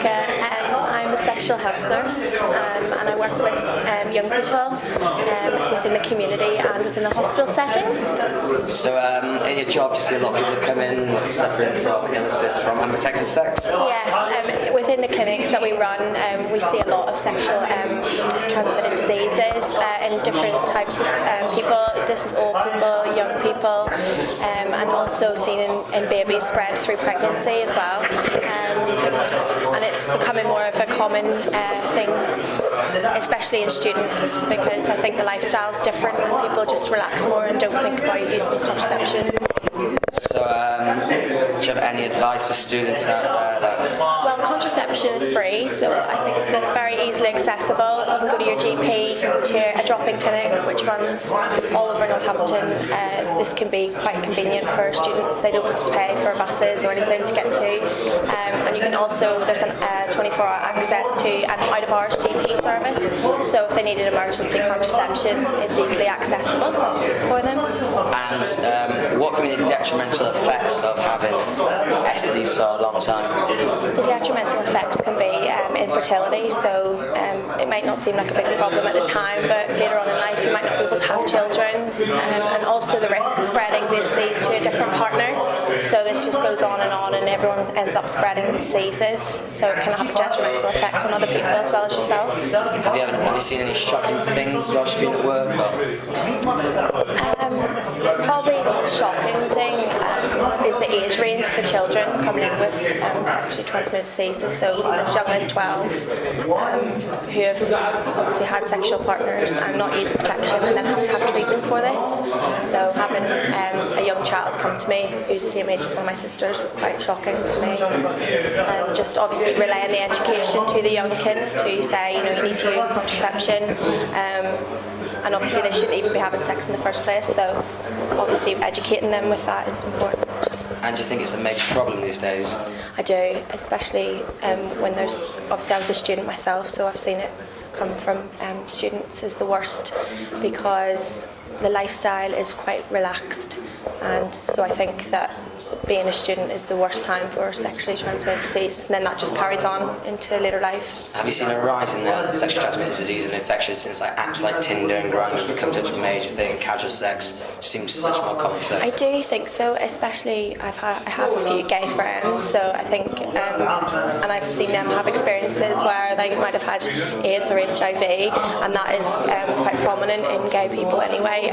Rebekah. I'm a sexual health nurse and I work with young people within the community and within the hospital setting. So in your job, do you see a lot of people come in suffering from illnesses from unprotected sex? Yes, within the clinics that we run, we see a lot of sexual transmitted diseases in different types of people. This is all people, young people, and also seen in babies spread through pregnancy as well. And it's becoming more of a common thing, especially in students, because I think the lifestyle's different and people just relax more and don't think about using contraception. So, do you have any advice for students out there? Well, contraception is free, so I think that's very easily accessible. You can go to your GP, you can go to a drop-in clinic which runs all over Northampton. This can be quite convenient for students. They don't have to pay for buses or anything to get to. And you can also, there's a 24-hour access to an out-of-hours GP service, so if they needed emergency contraception, it's easily accessible for them. And what can be the detrimental effects of having STDs for a long time? The detrimental effects can be infertility, so it might not seem like a big problem at the time, but later on in life you might not be able to have children, and also the risk of spreading the disease to a different partner. So this just goes on and everyone ends up spreading the diseases, so it can have a detrimental effect on other people as well as yourself. Have you seen any shocking things whilst you've been at work? Probably the shocking thing is the age range for children coming in with sexually transmitted diseases, so as young as 12, who have obviously had sexual partners and not used protection and then have to have treatment for this. So having a young child come to me who's the same age as one of my sisters was quite shocking to me. And just obviously relaying the education to the young kids to say, you need to use contraception, and obviously they shouldn't even be having sex in the first place, so obviously educating them with that is important. And do you think it's a major problem these days? I do, especially when there's, obviously I was a student myself, so I've seen it come from students is the worst, because the lifestyle is quite relaxed, and so I think that being a student is the worst time for sexually transmitted diseases, and then that just carries on into later life. Have you seen a rise in sexually transmitted disease and infections since apps like Tinder and Grindr have become such a major thing, and casual sex seems such more commonplace? I do think so, especially I have a few gay friends, so I think, and I've seen them have experiences where they might have had AIDS or HIV, and that is quite prominent in gay people anyway.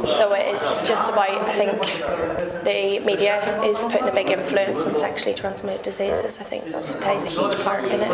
So it is just about, I think, the media is putting a big influence on sexually transmitted diseases. I think that plays a huge part in it.